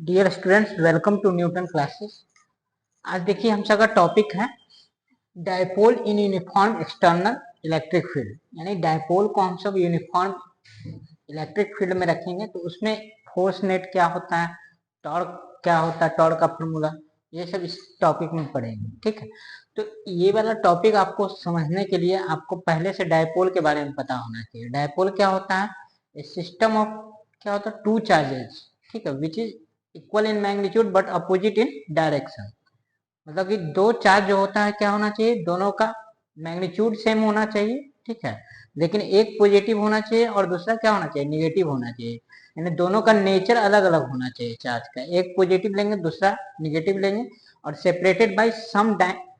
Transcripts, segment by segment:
Dear students, welcome to Newton classes. आज देखिए हम सबका टॉपिक है dipole in uniform external electric field. यानी डायपोल को हम सब यूनिफॉर्म इलेक्ट्रिक फील्ड में रखेंगे तो उसमें फोर्स नेट क्या होता है, टॉर्क क्या होता है, टॉर्क का फॉर्मूला, ये सब इस टॉपिक में पढ़ेंगे। ठीक है, तो ये वाला टॉपिक आपको समझने के लिए आपको पहले से डायपोल के बारे में पता होना चाहिए। डायपोल क्या होता है? ए सिस्टम ऑफ क्या होता है, टू चार्जेस, ठीक है, which is equal in magnitude but opposite in direction. मतलब कि दो चार्ज जो होता है क्या होना चाहिए, दोनों का मैग्नीट्यूड सेम होना चाहिए, ठीक है, लेकिन एक पॉजिटिव होना चाहिए और दूसरा क्या होना चाहिए, निगेटिव होना चाहिए। यानी दोनों का नेचर अलग अलग होना चाहिए चार्ज का, एक पॉजिटिव लेंगे दूसरा निगेटिव लेंगे और separated by some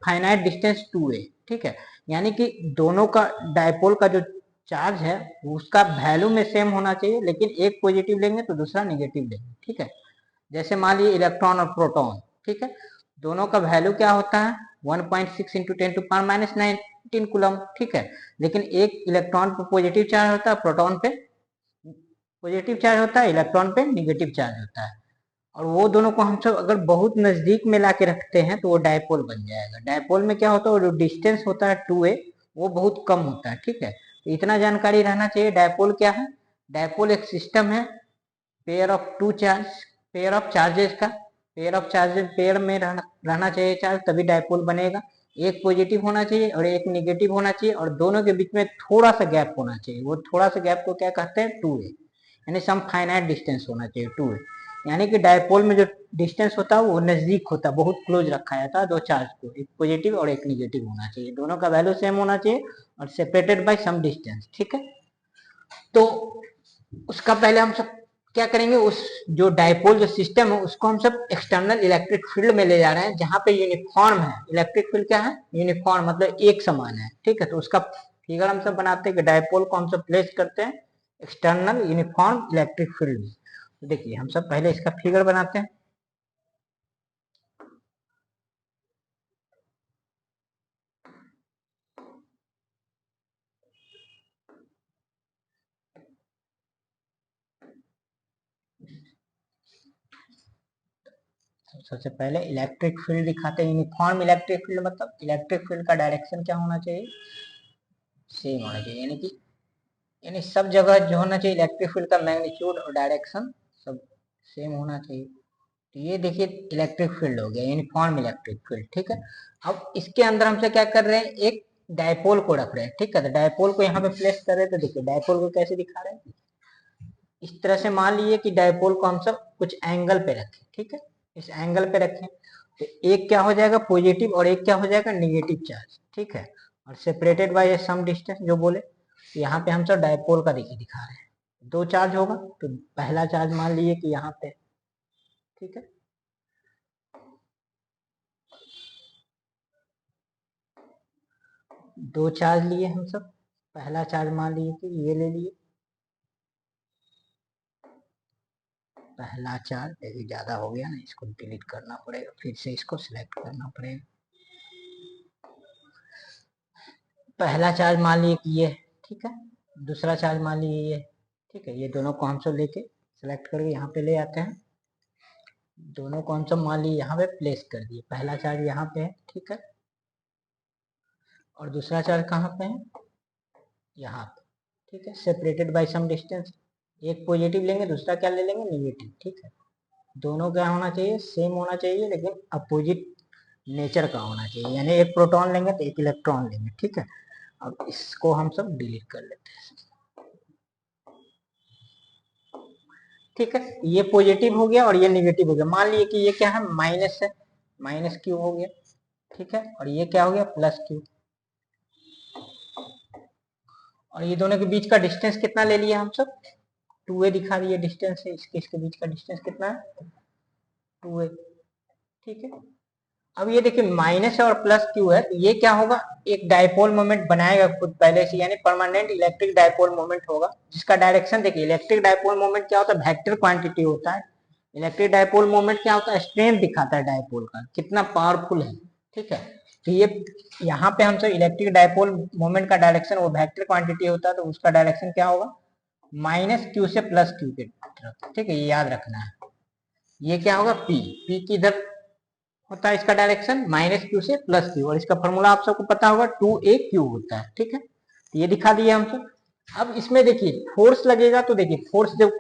finite distance 2a। ठीक है, यानी कि दोनों का डायपोल का जो चार्ज है उसका वैल्यू में सेम होना चाहिए, लेकिन एक पॉजिटिव लेंगे तो दूसरा निगेटिव लेंगे। ठीक है, जैसे मान लीजिए इलेक्ट्रॉन और प्रोटॉन, ठीक है, दोनों का वैल्यू क्या होता है 1.6 into 10 to power minus 19 coulomb. ठीक है, लेकिन एक इलेक्ट्रॉन पे पॉजिटिव चार्ज होता है, प्रोटॉन पे पॉजिटिव चार्ज होता है, इलेक्ट्रॉन पे निगेटिव चार्ज होता है। और वो दोनों को हम सब अगर बहुत नजदीक में ला के रखते हैं तो वो डायपोल बन जाएगा। डायपोल में क्या होता है, जो डिस्टेंस होता है 2a वो बहुत कम होता है। ठीक है, तो इतना जानकारी रहना चाहिए। डायपोल क्या है? डायपोल एक सिस्टम है pair of two charge, pair of charges का, पेयर ऑफ चार्जेस पेयर में रहना चाहिए चार्ज, तभी डायपोल बनेगा। एक पॉजिटिव होना चाहिए और एक निगेटिव होना चाहिए और दोनों के बीच में थोड़ा सा गैप होना चाहिए। वो थोड़ा सा गैप को क्या कहते हैं, 2a, यानी सम फाइनाइट डिस्टेंस होना चाहिए 2a। यानी कि डायपोल में जो डिस्टेंस होता है वो नजदीक होता है, बहुत क्लोज रखा जाता है दो चार्ज को, एक पॉजिटिव और एक निगेटिव होना चाहिए, दोनों का वैल्यू सेम होना चाहिए और सेपरेटेड बाय सम डिस्टेंस। ठीक है, तो उसका पहले हम सब क्या करेंगे, उस जो डायपोल जो सिस्टम है उसको हम सब एक्सटर्नल इलेक्ट्रिक फील्ड में ले जा रहे हैं, जहां पे यूनिफॉर्म है। इलेक्ट्रिक फील्ड क्या है, यूनिफॉर्म मतलब एक समान है। ठीक है, तो उसका फिगर हम सब बनाते हैं कि डायपोल को हम सब प्लेस करते हैं एक्सटर्नल यूनिफॉर्म इलेक्ट्रिक फील्ड में। तो देखिए हम सब पहले इसका फिगर बनाते हैं। सबसे पहले इलेक्ट्रिक फील्ड दिखाते हैं। यूनिफॉर्म इलेक्ट्रिक फील्ड मतलब इलेक्ट्रिक फील्ड का डायरेक्शन क्या होना चाहिए, सेम होना चाहिए। यानी सब जगह जो होना चाहिए इलेक्ट्रिक फील्ड का मैग्नीट्यूड और डायरेक्शन सब सेम होना चाहिए। तो ये देखिए इलेक्ट्रिक फील्ड हो गया, यूनिफॉर्म इलेक्ट्रिक फील्ड। ठीक है, अब इसके अंदर हमसे क्या कर रहे हैं, एक डायपोल को रख रहे हैं। ठीक है, तो डायपोल को यहाँ पे प्लेस कर रहे हैं। तो देखिए डायपोल को कैसे दिखा रहे हैं, इस तरह से मान लीजिए कि डायपोल को हम सब कुछ एंगल पे रखें। ठीक है, इस एंगल पे रखें तो एक क्या हो जाएगा पॉजिटिव और एक क्या हो जाएगा निगेटिव चार्ज। ठीक है, और सेपरेटेड बाय सम डिस्टेंस जो बोले, तो यहाँ पे हम सब डायपोल का देखिए दिखा रहे हैं। दो चार्ज होगा तो पहला चार्ज मान लीजिए कि यहाँ पे, ठीक है, दो चार्ज लिए हम सब। पहला चार्ज मान लीजिए कि ये ले लिए, पहला चार्ज। देखिए ज्यादा हो गया ना, इसको डिलीट करना पड़ेगा, फिर से इसको सिलेक्ट करना पड़ेगा। पहला चार्ज मान लीजिए कि ये, ठीक है, दूसरा चार्ज मान लीजिए ये। ठीक है, ये दोनों को हम सब लेके सेलेक्ट करके यहाँ पे ले आते हैं। दोनों को हम सब मान लीजिए यहाँ पे प्लेस कर दिए। पहला चार्ज यहाँ पे है, ठीक है, और दूसरा चार्ज कहाँ पे है, यहाँ पे। ठीक है, सेपरेटेड बाय सम डिस्टेंस। एक पॉजिटिव लेंगे दूसरा क्या ले लेंगे, निगेटिव। ठीक है, दोनों क्या होना चाहिए, सेम होना चाहिए, लेकिन अपोजिट नेचर का होना चाहिए। यानी एक प्रोटॉन लेंगे तो एक इलेक्ट्रॉन लेंगे। ठीक है, अब इसको हम सब डिलीट कर लेते हैं। ठीक है, ये पॉजिटिव हो गया और ये निगेटिव हो गया। मान लीजिए कि ये क्या है, माइनस है, माइनस क्यू हो गया। ठीक है, और ये क्या हो गया, प्लस क्यू। और ये दोनों के बीच का डिस्टेंस कितना ले लिया हम सब, 2a दिखा रही है डिस्टेंस है, इसके इसके बीच का डिस्टेंस कितना है, 2a। ठीक है, अब ये देखिए माइनस और प्लस क्यू है, तो ये क्या होगा, एक डायपोल मोमेंट बनाएगा खुद पहले से, यानी परमानेंट इलेक्ट्रिक डायपोल मोमेंट होगा, जिसका डायरेक्शन देखिए, इलेक्ट्रिक डायपोल मोमेंट क्या होता है, वेक्टर क्वांटिटी होता है। इलेक्ट्रिक डायपोल मोमेंट क्या होता है, स्ट्रेंथ दिखाता है डायपोल का कितना पावरफुल है। ठीक है, तो ये यहाँ पे हम सब इलेक्ट्रिक डायपोल मोमेंट का डायरेक्शन वो वेक्टर क्वांटिटी होता है, तो उसका डायरेक्शन क्या होगा, माइनस क्यू से प्लस क्यू के तरफ। ठीक है, ये याद रखना है। ये क्या होगा पी, पी की इधर होता है इसका डायरेक्शन माइनस क्यू से प्लस क्यू, और इसका फॉर्मूला आप सबको पता होगा 2a क्यू होता है। ठीक है, तो ये दिखा दिया हमसे। अब इसमें देखिए फोर्स लगेगा, तो देखिए फोर्स जब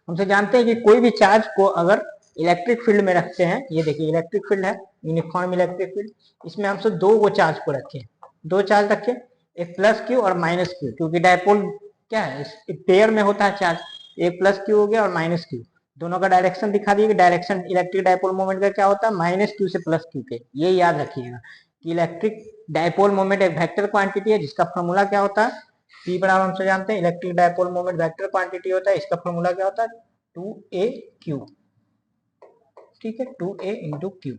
हमसे जानते हैं कि कोई भी चार्ज को अगर इलेक्ट्रिक फील्ड में रखते हैं, ये देखिए इलेक्ट्रिक फील्ड है, यूनिफॉर्म इलेक्ट्रिक फील्ड, इसमें हमसे दो गो चार्ज को रखे, दो चार्ज रखे, एक प्लस क्यू और माइनस क्यू, क्योंकि डायपोल क्या है पेयर में होता है चार्ज, एक प्लस क्यू हो गया और माइनस क्यू, दोनों का डायरेक्शन दिखा दिए कि डायरेक्शन इलेक्ट्रिक डायपोल मोमेंट का क्या होता है माइनस क्यू से प्लस क्यू के। ये याद रखिएगा कि इलेक्ट्रिक डायपोल मोमेंट एक वेक्टर क्वांटिटी है जिसका फॉर्मूला क्या होता है, पी बराबर हमसे जानते हैं electric dipole moment vector quantity होता है, इसका फॉर्मूला क्या होता है 2a क्यू। ठीक है, 2a इंटू क्यू,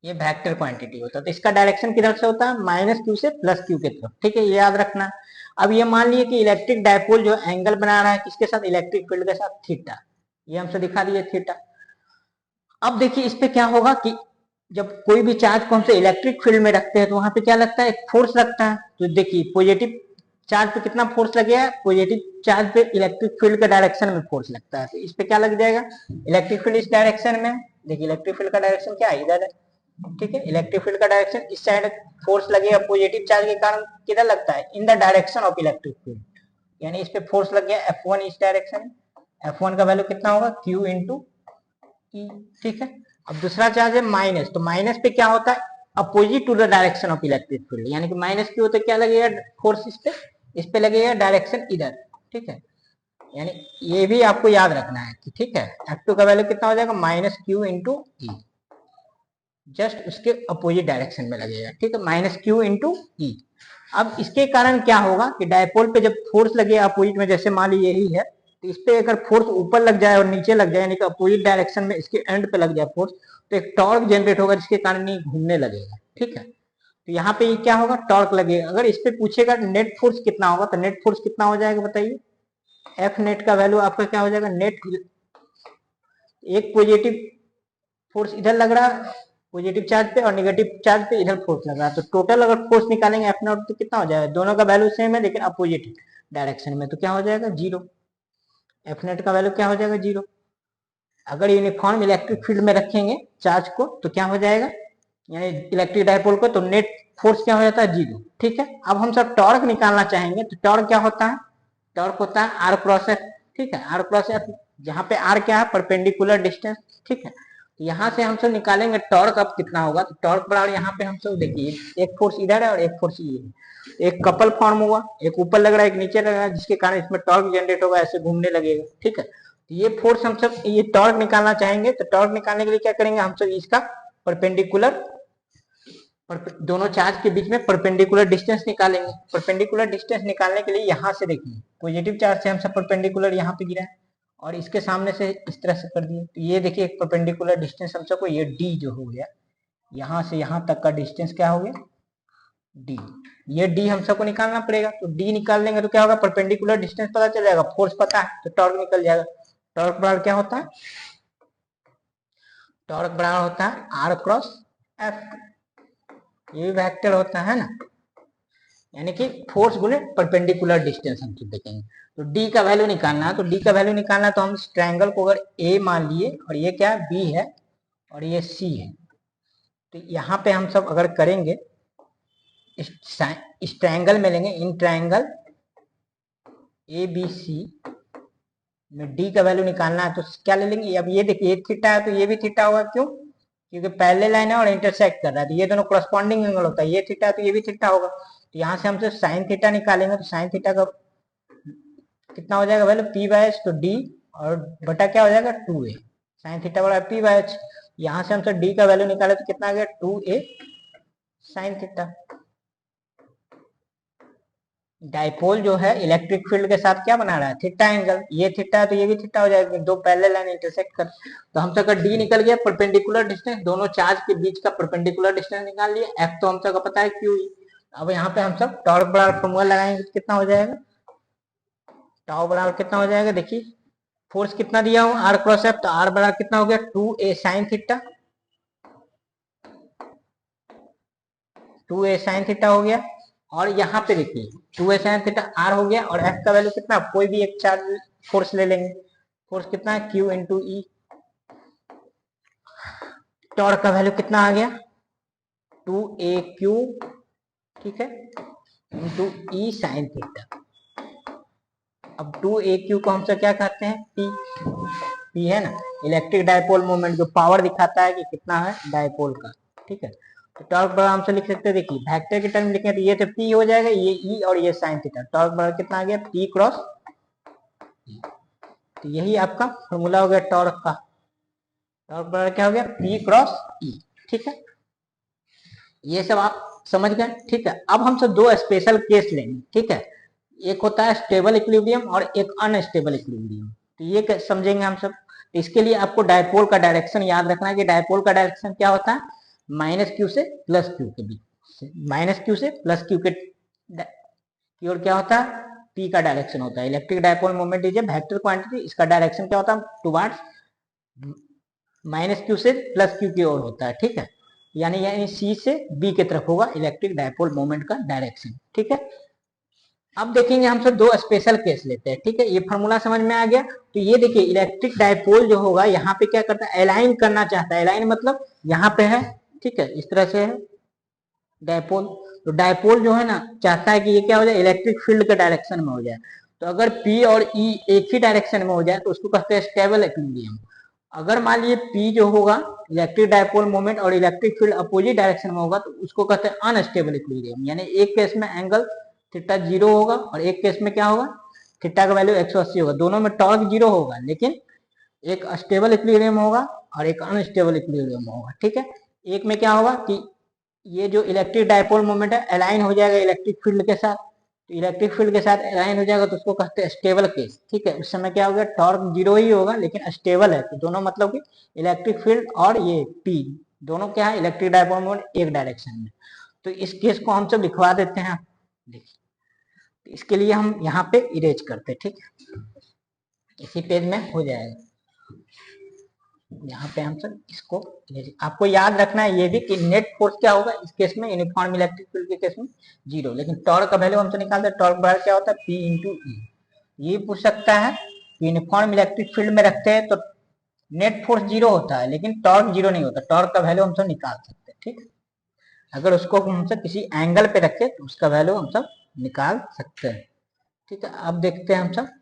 ये वेक्टर क्वांटिटी होता है। तो इसका डायरेक्शन किधर से होता है माइनस क्यू से प्लस क्यू की तरफ। ठीक है, ये याद रखना। अब ये मान लिए कि इलेक्ट्रिक डायपोल जो एंगल बना रहा है किसके साथ, इलेक्ट्रिक फील्ड के साथ, थीटा, ये हमसे दिखा दिए थीटा। अब देखिए इस पे क्या होगा कि जब कोई भी चार्ज को हमसे इलेक्ट्रिक फील्ड में रखते हैं तो वहां पे क्या लगता है, एक फोर्स लगता है। तो देखिए पॉजिटिव चार्ज पे कितना फोर्स लगेगा, पॉजिटिव चार्ज पे इलेक्ट्रिक फील्ड के डायरेक्शन में फोर्स लगता है, तो इस पे क्या लग जाएगा, इलेक्ट्रिक फील्ड इस डायरेक्शन में। देखिए इलेक्ट्रिक फील्ड का डायरेक्शन क्या है, इधर है। ठीक है, इलेक्ट्रिक फील्ड का डायरेक्शन इस साइड फोर्स लगेगा पॉजिटिव चार्ज के कारण, किधर लगता है, in the direction of electric field, यानी इस पे फोर्स लग गया F1 इस डायरेक्शन में। F1 का वैल्यू कितना होगा, Q इंटू ई। ठीक है, अब दूसरा चार्ज है माइनस, तो माइनस पे क्या होता है, opposite to the direction of electric field, यानी कि माइनस क्यू होता है क्या लगेगा फोर्स इस पे लगेगा डायरेक्शन इधर। ठीक है, यानी ये भी आपको याद रखना है कि ठीक है F2 का वैल्यू कितना हो जाएगा माइनस क्यू इंटू ई, जस्ट उसके अपोजिट डायरेक्शन में लगेगा। ठीक है, माइनस क्यू इंटू ई। अब इसके कारण क्या होगा कि डायपोल पे जब फोर्स लगे अपोजिट में, जैसे मान लीजिए यही है, तो इस पे अगर फोर्स ऊपर लग जाए और नीचे लग जाए, यानी कि अपोजिट डायरेक्शन में इसके एंड पे लग जाए फोर्स, तो एक टॉर्क जनरेट होगा जिसके कारण ये घूमने लगेगा। ठीक है, तो यहाँ पे ये क्या होगा, टॉर्क लगेगा। अगर इस पे पूछेगा नेट फोर्स कितना होगा, तो नेट फोर्स कितना हो जाएगा बताइए, एफ नेट का वैल्यू आपका क्या हो जाएगा, नेट एक पॉजिटिव फोर्स इधर लग रहा है पॉजिटिव चार्ज पे और नेगेटिव चार्ज पे इधर फोर्स लग रहा है, तो टोटल अगर फोर्स निकालेंगे एफ नॉट तो कितना हो जाएगा, दोनों का वैल्यू सेम है लेकिन अपोजिट डायरेक्शन में, तो क्या हो जाएगा जीरो, एफ नेट का वैल्यू क्या हो जाएगा जीरो। अगर यूनिफॉर्म इलेक्ट्रिक फील्ड में रखेंगे चार्ज को तो क्या हो जाएगा, यानी इलेक्ट्रिक डायपोल को, तो नेट फोर्स क्या हो जाता है जीरो। ठीक है, अब हम सब टॉर्क निकालना चाहेंगे, तो टॉर्क क्या होता है, टॉर्क होता है आर क्रॉस एफ। ठीक है, आर क्रॉस एफ, जहाँ पे आर क्या है परपेंडिकुलर डिस्टेंस। ठीक है, यहाँ से हम सब निकालेंगे टॉर्क अब कितना होगा, तो टॉर्क बराबर यहाँ पे हम सब देखिए एक फोर्स इधर है और एक फोर्स ये है, एक कपल फॉर्म हुआ, एक ऊपर लग रहा है एक नीचे लग रहा है, जिसके कारण इसमें टॉर्क जनरेट होगा, ऐसे घूमने लगेगा। ठीक है, तो ये फोर्स हम सब ये टॉर्क निकालना चाहेंगे, तो टॉर्क निकालने के लिए क्या करेंगे हम सब, इसका परपेंडिकुलर दोनों चार्ज के बीच में परपेंडिकुलर डिस्टेंस निकालेंगे। परपेंडिकुलर डिस्टेंस निकालने के लिए यहाँ से देखिए पॉजिटिव चार्ज से हम सब परपेंडिकुलर यहाँ पे गिरा है और इसके सामने से इस तरह से कर दिए, तो ये देखिए एक परपेंडिकुलर डिस्टेंस हम सबको, ये डी जो हो गया, यहाँ से यहाँ तक का डिस्टेंस क्या हो गया डी, ये डी हम सबको निकालना पड़ेगा। तो डी निकाल लेंगे तो क्या होगा, परपेंडिकुलर डिस्टेंस पता चल जाएगा, फोर्स पता है तो टॉर्क निकल जाएगा। टॉर्क बराबर क्या होता है, टॉर्क बराबर होता है आर क्रॉस एफ, ये वेक्टर होता है ना, यानी कि फोर्स गुने परपेंडिकुलर डिस्टेंस हम देखेंगे। तो डी का वैल्यू निकालना है, तो डी का वैल्यू निकालना है, तो हम इस ट्रायंगल को अगर ए मान लिए और ये क्या है बी है और ये सी है, तो यहाँ पे हम सब अगर करेंगे इस ट्रायंगल में लेंगे, in triangle A B C में डी का वैल्यू निकालना है, तो क्या ले लेंगे, अब ये देखिए ये थीटा है तो ये भी थीटा होगा, क्यों, क्योंकि पहले लाइन है और इंटरसेक्ट कर रहा है, तो ये दोनों करस्पॉन्डिंग एंगल होता है, ये थीटा है तो ये भी थीटा होगा, तो यहाँ से हम सिर्फ साइन थीटा निकालेंगे, तो साइन थीटा का कितना हो जाएगा वैल्यू पी बाय एच, तो डी और बटा क्या हो जाएगा 2a, साइन थीटा बड़ा पी बाय एच, यहाँ से हम सब डी का वैल्यू निकाले तो कितना आ गया 2a साइन थीटा। डाइपोल जो है इलेक्ट्रिक फील्ड के साथ क्या बना रहा है थीटा एंगल, ये थीटा है तो ये भी थीटा हो जाएगा, दो पैरेलल लाइन इंटरसेक्ट कर, तो हम सबका डी निकल गया परपेंडिकुलर डिस्टेंस, दोनों चार्ज के बीच का परपेंडिकुलर डिस्टेंस निकाल लिया, एफ तो हम सबका पता है क्यू। अब यहाँ पे हम सब टॉर्क बराबर फॉर्मूला लगाएंगे तो कितना हो जाएगा, टाउ बराबर कितना हो जाएगा, देखिए फोर्स कितना दिया हूँ आर क्रॉस एफ, तो आर बराबर कितना हो गया 2a sine theta, 2a sine theta हो गया, और यहाँ पे देखिए 2a साइन थीटा आर हो गया, और एफ का वैल्यू कितना, कोई भी एक चार्ज फोर्स ले लेंगे, फोर्स कितना है q इंटू ई, टॉर्क का वैल्यू कितना आ गया 2AQ, ठीक है, इंटू ई साइन थीटा। अब 2AQ को हम सब क्या कहते हैं पी है ना, इलेक्ट्रिक डायपोल मोमेंट, जो पावर दिखाता है कि कितना है डायपोल का, ठीक है। तो टॉर्क बराबर हम सब लिख सकते हैं, देखिए वेक्टर के टर्म लिखें तो ये तो पी हो जाएगा, ये ई और ये साइन थीटा, टॉर्क बराबर कितना आ गया पी क्रॉस ई। तो यही आपका फॉर्मूला हो गया टॉर्क का, टॉर्क बराबर क्या हो गया पी क्रॉस ई, ठीक है। ये सब आप समझ गए, ठीक है। अब हम सब दो स्पेशल केस लेंगे, ठीक है। एक होता है स्टेबल इक्विलिब्रियम और एक अनस्टेबल इक्विलिब्रियम। तो ये समझेंगे हम सब। तो इसके लिए आपको डायपोल का डायरेक्शन याद रखना है कि डायपोल का डायरेक्शन क्या होता है, -q से +q के बीच, -q से +q के की ओर क्या होता है p का डायरेक्शन होता है। Electric dipole moment is a vector quantity, इसका डायरेक्शन क्या होता है टुवर्ड्स -q से +q की ओर होता है, ठीक है। यानी C से B की तरफ होगा इलेक्ट्रिक डायपोल मोमेंट का डायरेक्शन, ठीक है। अब देखेंगे हम सब दो स्पेशल केस लेते हैं, ठीक है। ये फार्मूला समझ में आ गया। तो ये देखिए इलेक्ट्रिक डायपोल जो होगा यहाँ पे क्या करता है, अलाइन करना चाहता है। अलाइन मतलब यहाँ पे है, ठीक है, इस तरह से है डायपोल। तो डायपोल जो है ना चाहता है कि ये क्या हो जाए इलेक्ट्रिक फील्ड के डायरेक्शन में हो जाए। तो अगर P और E एक ही डायरेक्शन में हो जाए तो उसको कहते हैं स्टेबल इक्विलिब्रियम। अगर मान लीजिए P जो होगा इलेक्ट्रिक डायपोल मोमेंट और इलेक्ट्रिक फील्ड अपोजिट डायरेक्शन में होगा तो उसको कहते हैं अनस्टेबल इक्विलिब्रियम। यानी एक केस में एंगल थीटा 0 होगा और एक केस में क्या होगा थीटा का वैल्यू 180 होगा। दोनों में टॉर्क 0 होगा, लेकिन एक स्टेबल इक्विलिब्रियम होगा और एक अनस्टेबल इक्विलिब्रियम होगा, ठीक है। एक में क्या होगा कि ये जो इलेक्ट्रिक डायपोल मोमेंट है अलाइन हो जाएगा इलेक्ट्रिक फील्ड के साथ। तो इलेक्ट्रिक फील्ड के साथ अलाइन हो जाएगा तो उसको कहते हैं स्टेबल केस, ठीक है। उस समय क्या होगा टॉर्क 0 ही होगा लेकिन स्टेबल है। तो दोनों मतलब कि इलेक्ट्रिक फील्ड और ये P दोनों क्या है इलेक्ट्रिक डायपोल मोमेंट एक डायरेक्शन में। तो इस केस को हम सब लिखवा देते हैं, देखिए। तो इसके लिए हम यहाँ पे इरेज करते हैं, ठीक है, इसी पेज में हो जाएगा। यहाँ पे हम सब इसको आपको याद रखना है ये भी कि नेट फोर्स क्या होगा इस केस में यूनिफॉर्म इलेक्ट्रिक फील्ड के केस में 0, लेकिन टॉर्क का वैल्यू हमसे निकालते हैं। टॉर्क बराबर क्या होता है P इंटू ई। ये पूछ सकता है यूनिफॉर्म इलेक्ट्रिक फील्ड में रखते हैं तो नेट फोर्स 0 होता है लेकिन टॉर्क 0 नहीं होता। टॉर्क का वैल्यू हम सब निकाल सकते हैं, ठीक। अगर उसको हम सब किसी एंगल पे रखे तो उसका वैल्यू हम सब निकाल सकते हैं, ठीक है। अब देखते हैं हम सब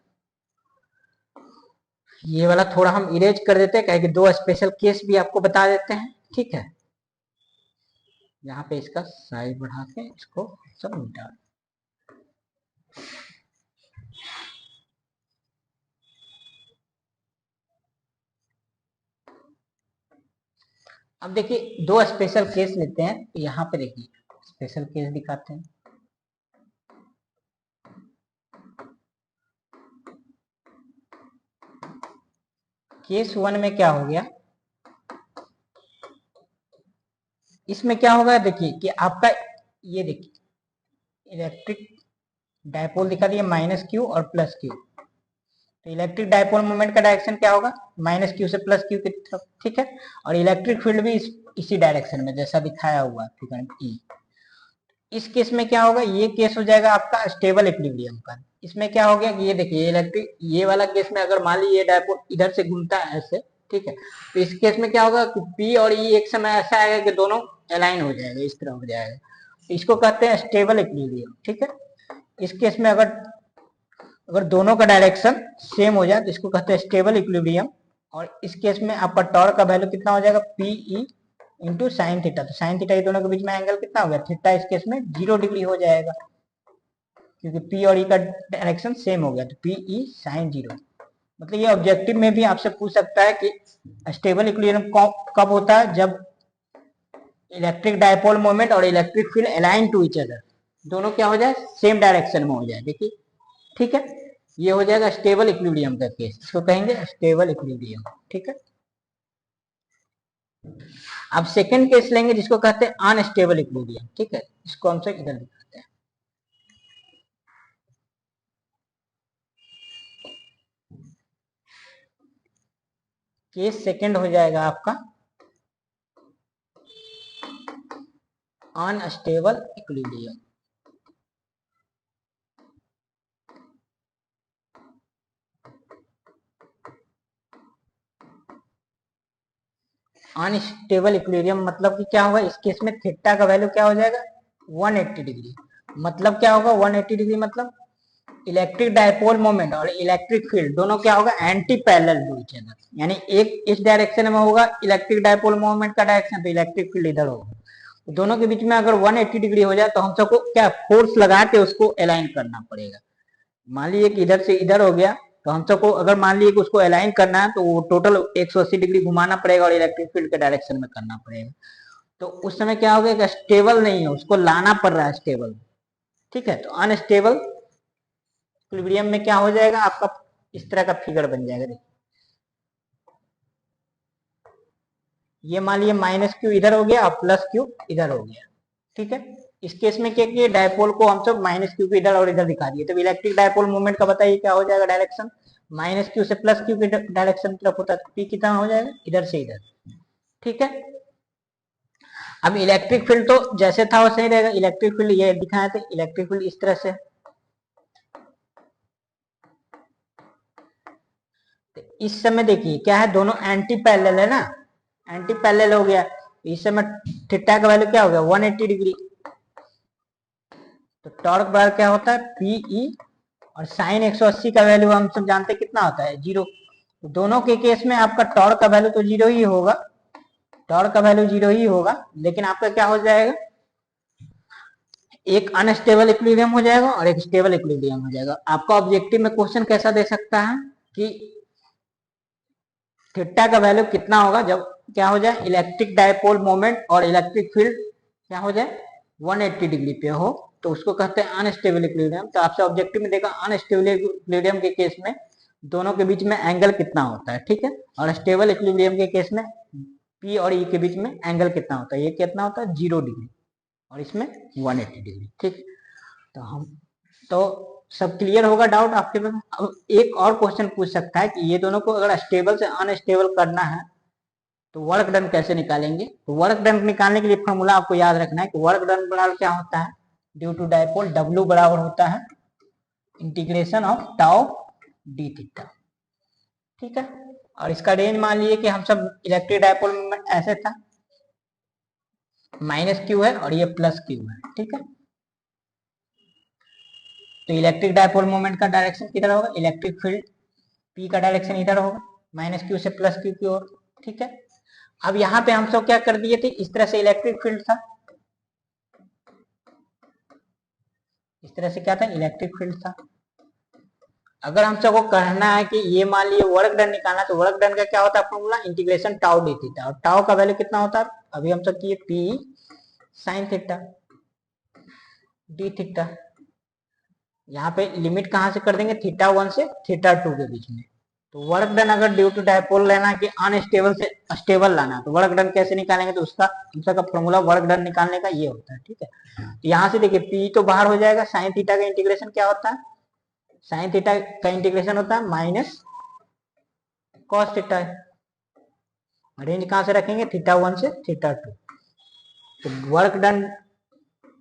ये वाला थोड़ा हम इरेज कर देते हैं क्या कि दो स्पेशल केस भी आपको बता देते हैं, ठीक है। यहाँ पे इसका साइज बढ़ा के इसको सब मिटा। अब देखिए दो स्पेशल केस लेते हैं। तो यहाँ पे देखिए स्पेशल केस दिखाते हैं। केस 1 में क्या हो गया, इसमें क्या होगा देखिए कि आपका ये देखिए इलेक्ट्रिक डायपोल दिखा दिया -q और +q। तो इलेक्ट्रिक डायपोल मोमेंट का डायरेक्शन क्या होगा -q से +q की तरफ, ठीक है। और इलेक्ट्रिक फील्ड भी इसी डायरेक्शन में जैसा दिखाया हुआ है E। इस केस में क्या होगा ये केस हो जाएगा आपका स्टेबल इक्विलिब्रियम का। इसमें क्या हो गया कि ये देखिए इलेक्ट्रिक ये वाला केस में अगर मान लीजिए ये डायपोल इधर से घूमता है ऐसे, ठीक है। तो इस केस में क्या होगा कि P और E एक समय ऐसा आएगा कि दोनों अलाइन हो जाएगा, इस तरह हो जाएगा। तो इसको कहते हैं स्टेबल इक्विलिब्रियम, ठीक है। इस केस में अगर अगर दोनों का डायरेक्शन सेम हो जाए तो इसको कहते हैं स्टेबल इक्विलिब्रियम। और इस केस में आपका टॉर्क का वैल्यू कितना हो जाएगा P E into sine theta. तो साइन थीटा के दोनों के बीच में एंगल कितना हो गया थीटा, इस केस में 0 डिग्री हो जाएगा क्योंकि पी और ई का डायरेक्शन सेम हो गया। तो पी ई साइन 0। मतलब ये ऑब्जेक्टिव में भी आपसे पूछ सकता है कि स्टेबल इक्विलिब्रियम कब होता है जब इलेक्ट्रिक डायपोल मोमेंट और electric field align to each other, दोनों क्या हो जाए सेम डायरेक्शन में हो जाए, देखिए, ठीक है। ये हो जाएगा स्टेबल इक्विलिब्रियम का केस, इसको कहेंगे स्टेबल इक्विलिब्रियम, ठीक है। अब सेकंड केस लेंगे जिसको कहते हैं अनस्टेबल इक्विलिब्रियम, ठीक है। इसको हम से इधर दिखाते हैं। केस सेकंड हो जाएगा आपका अनस्टेबल इक्विलिब्रियम। अनस्टेबल इक्विलिब्रियम मतलब कि क्या होगा, इस केस में थीटा का वैल्यू क्या हो जाएगा 180 डिग्री। मतलब क्या होगा 180 डिग्री, मतलब इलेक्ट्रिक डायपोल मोमेंट और इलेक्ट्रिक फील्ड दोनों क्या होगा anti parallel to each other, यानी एक इस डायरेक्शन में होगा इलेक्ट्रिक डायपोल मोमेंट का डायरेक्शन, तो इलेक्ट्रिक फील्ड इधर होगा। तो दोनों के बीच में अगर 180 डिग्री हो जाए तो हम सबको क्या फोर्स लगा के उसको अलाइन करना पड़ेगा। मान लीजिए कि इधर से इधर हो गया, तो हम सबको अगर मान लीजिए कि उसको अलाइन करना है तो वो टोटल 180 डिग्री घुमाना पड़ेगा और इलेक्ट्रिक फील्ड के डायरेक्शन में करना पड़ेगा। तो उस समय क्या होगा कि स्टेबल नहीं है, उसको लाना पड़ रहा है स्टेबल। ठीक है, तो अनस्टेबल इक्विलिब्रियम में क्या हो जाएगा आपका, इस तरह का फिगर बन जाएगा। देखिए ये मान लीजिए माइनस क्यू इधर हो गया और प्लस क्यू इधर हो गया। ठीक है, इस केस में क्या किया, डायपोल को हम सब माइनस क्यू को इधर और इधर दिखा दिए। तो इलेक्ट्रिक डायपोल मूवमेंट का बताइए क्या हो जाएगा डायरेक्शन, माइनस क्यू से प्लस क्यू की डायरेक्शन तरफ होता है। पी कितना हो जाएगा इधर से इधर। ठीक है, अब इलेक्ट्रिक फील्ड तो जैसे था वैसे ही रहेगा। इलेक्ट्रिक फील्ड ये दिखाए थे, इलेक्ट्रिक फील्ड इस तरह से। तो इस समय देखिए क्या है, दोनों एंटी पैरेलल है ना, एंटी पैरेलल हो गया। इस समय थीटा का वैल्यू क्या हो गया 180 डिग्री। तो टॉर्क बराबर क्या होता है पीई, और साइन 180 का वैल्यू हम सब जानते हैं कितना होता है 0। तो दोनों के केस में आपका टॉर्क का वैल्यू तो 0 ही होगा, टॉर्क का वैल्यू 0 ही होगा। लेकिन आपका क्या हो जाएगा, एक अनस्टेबल इक्विलिब्रियम हो जाएगा और एक स्टेबल इक्विलिब्रियम हो जाएगा। आपका ऑब्जेक्टिव में क्वेश्चन कैसा दे सकता है कि थीटा का वैल्यू कितना होगा जब क्या हो जाए इलेक्ट्रिक डायपोल मोमेंट और इलेक्ट्रिक फील्ड क्या हो जाए 180 डिग्री पे हो, तो उसको कहते हैं अनस्टेबल इक्विलिब्रियम। तो आपसे ऑब्जेक्टिव में देखा अनस्टेबल इक्विलिब्रियम के केस में दोनों के बीच में एंगल कितना होता है। ठीक है, और स्टेबल इक्विलिब्रियम के केस में पी और ई के बीच में एंगल कितना होता है, ये कितना होता है 0 डिग्री और इसमें 180 डिग्री। ठीक, तो हम तो सब क्लियर होगा डाउट आपके में। अब एक और क्वेश्चन पूछ सकता है कि ये दोनों को अगर स्टेबल से अनस्टेबल करना है तो वर्क डन कैसे निकालेंगे। तो वर्क डन निकालने के लिए फॉर्मूला आपको याद रखना है कि वर्क डन बराबर क्या होता है, ड्यू टू डायपोल डब्ल्यू बराबर होता है integration of tau D theta. ठीक है, और इसका रेंज मान लीजिए कि हम सब इलेक्ट्रिक डायपोल में ऐसे था, माइनस क्यू है और ये प्लस क्यू है। ठीक है, तो इलेक्ट्रिक डायपोल मोमेंट का डायरेक्शन किधर होगा, इलेक्ट्रिक फील्ड पी का डायरेक्शन इधर होगा, माइनस क्यू से प्लस क्यू की ओर। ठीक है, अब यहाँ पे हम सब क्या कर दिए थे, इस तरह से इलेक्ट्रिक फील्ड था, इस तरह से क्या था इलेक्ट्रिक फील्ड था। अगर हम सबको कहना है कि ये मान लीजिए वर्क डन निकालना, तो वर्क डन का क्या होता है formula integration tau D theta, और टाउ का वैल्यू कितना होता है अभी हम सब किए P sine theta D theta. यहाँ पे लिमिट कहाँ से कर देंगे थीटा 1 से थीटा 2 के बीच में। तो वर्क डन अगर ड्यू टू डायपोल लेना कि अनस्टेबल से स्टेबल लाना, तो वर्क डन कैसे निकालेंगे, तो उसका का फॉर्मूला वर्क डन निकालने का ये होता है। ठीक है, तो यहाँ से देखिए पी तो बाहर हो जाएगा, साइन थीटा का इंटीग्रेशन क्या होता है, साइन थीटा का इंटीग्रेशन होता है माइनस कॉस थीटा। रेंज कहां से रखेंगे थीटा 1 से थीटा 2। तो वर्क डन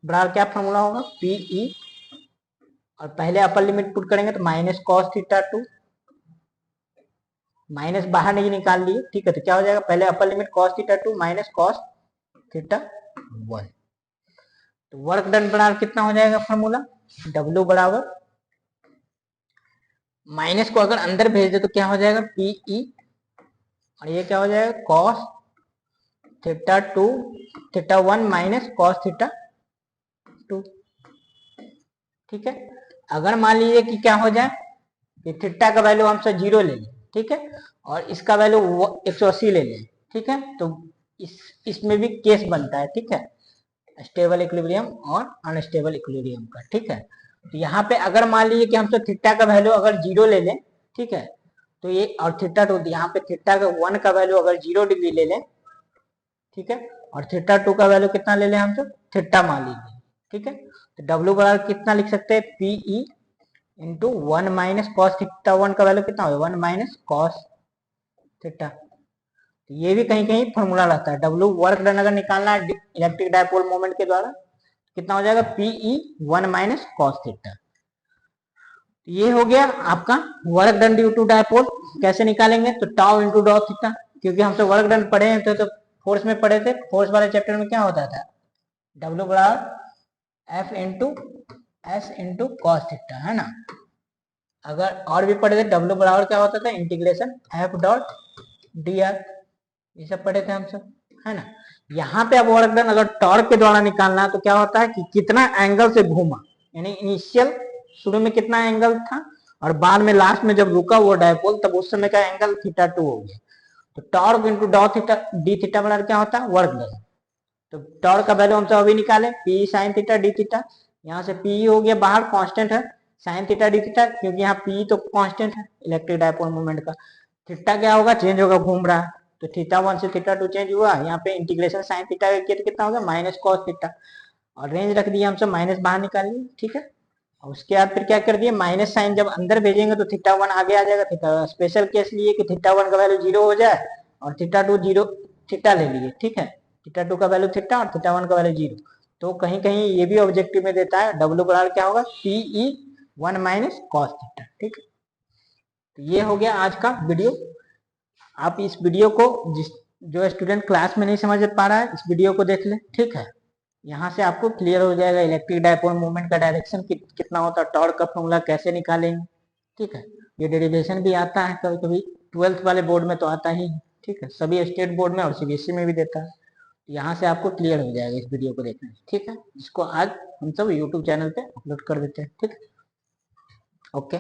बराबर क्या फॉर्मूला होगा पीई, और पहले अपर लिमिट पुट करेंगे तो माइनस कॉस थीटा 2, माइनस बाहर नहीं निकाल लिए। ठीक है, तो क्या हो जाएगा पहले upper limit cos theta 2 minus cos theta 1। तो वर्क डन बराबर कितना हो जाएगा फॉर्मूला W बराबर, माइनस को अगर अंदर भेज दे तो क्या हो जाएगा पीई, और ये क्या हो जाएगा cos theta 2 theta 1 minus cos theta 2। ठीक है, अगर मान लीजिए कि क्या हो जाए कि थीटा का वैल्यू हमसे 0 ले लें, ठीक है, और इसका वैल्यू 180 ले लें। ठीक है, तो इसमें भी केस बनता है। ठीक है, स्टेबल इक्विलिब्रियम और अनस्टेबल इक्विलिब्रियम का। ठीक है, तो यहाँ पे अगर मान लीजिए कि हम तो थीटा का वैल्यू अगर 0 ले लें, ठीक है, तो ये और थीटा 2, यहाँ पे थीटा का 1 का वैल्यू अगर 0 डिग्री ले लें, ठीक है, और थीटा 2 का वैल्यू कितना ले लें हम तो थीटा मान लीजिए। ठीक है, तो W बराबर कितना लिख सकते हैं PE into 1 minus cos theta 1 का वैल्यू कितना होगा 1 माइनस कॉस थीटा। तो ये भी कहीं कहीं फॉर्मूला रहता है। W वर्क डन अगर निकालना है इलेक्ट्रिक डायपोल मोमेंट के द्वारा कितना हो जाएगा पीई 1 माइनस कॉस थीटा। ये हो गया आपका work done due to dipole. कैसे निकालेंगे तो टाउ इंटू डॉ थीटा, क्योंकि हमसे वर्क डन पढ़े हैं तो फोर्स में पढ़े थे, फोर्स वाले चैप्टर में क्या होता था, W बराबर F into S into cos theta, है ना। अगर और भी पढ़े थे, W बराबर क्या होता था, integration F dot D R, ये सब पढ़े थे हम सब, है ना। यहाँ पे अब वर्क डन अगर टॉर्क के द्वारा निकालना है तो क्या होता है कि कितना एंगल से घूमा, यानी इनिशियल शुरू में कितना एंगल था और बाद में लास्ट में जब रुका वो डायपोल तब उस समय का एंगल थीटा 2 हो गया। तो टॉर्क इंटू डॉ थीटा डी थीटा बराबर क्या होता है, वर्क डन। तो टॉर्क का वैल्यू हम सब अभी निकाले, P sine theta D theta, यहाँ से पी हो गया बाहर कांस्टेंट है, साइन थीटा डी थीटा क्योंकि यहाँ पी तो कांस्टेंट है इलेक्ट्रिक डायपोल मोमेंट का, थीटा क्या होगा, चेंज होगा, घूम रहा है, तो थीटा 1 से थीटा 2 चेंज हुआ, यहाँ पे इंटीग्रेशन साइन थीटा किया तो कितना हो गया, माइनस कॉस थीटा, और रेंज रख दिया हम सब, माइनस बाहर निकालिए, ठीक है। और उसके बाद फिर क्या कर दिए, माइनस साइन जब अंदर भेजेंगे तो थीटा 1 आगे आ जाएगा, थीटा स्पेशल केस लिए कि थीटा 1 का वैल्यू 0 हो जाए और थीटा 2 0, थीटा ले लिए, ठीक है, थीटा 2 का वैल्यू थीटा और थीटा 1 का वैल्यू 0। तो कहीं कहीं ये भी ऑब्जेक्टिव में देता है, डब्ल्यू बराबर क्या होगा, पीई 1 माइनस कॉस थीटा, ठीक है। तो ये हो गया आज का वीडियो। आप इस वीडियो को जो स्टूडेंट क्लास में नहीं समझ पा रहा है इस वीडियो को देख ले, ठीक है। यहाँ से आपको क्लियर हो जाएगा इलेक्ट्रिक डायपोल मूवमेंट का डायरेक्शन कितना होता है, टॉर्क का फॉर्मूला कैसे निकालेंगे, ठीक है। ये डेरिवेशन भी आता है कभी कभी, 12th वाले बोर्ड में तो आता ही है, ठीक है, सभी स्टेट बोर्ड में और सीबीएसई में भी देता है। यहाँ से आपको क्लियर हो जाएगा इस वीडियो को देखने से, ठीक है, जिसको आज हम सब यूट्यूब चैनल पे अपलोड कर देते हैं, ठीक है, ओके।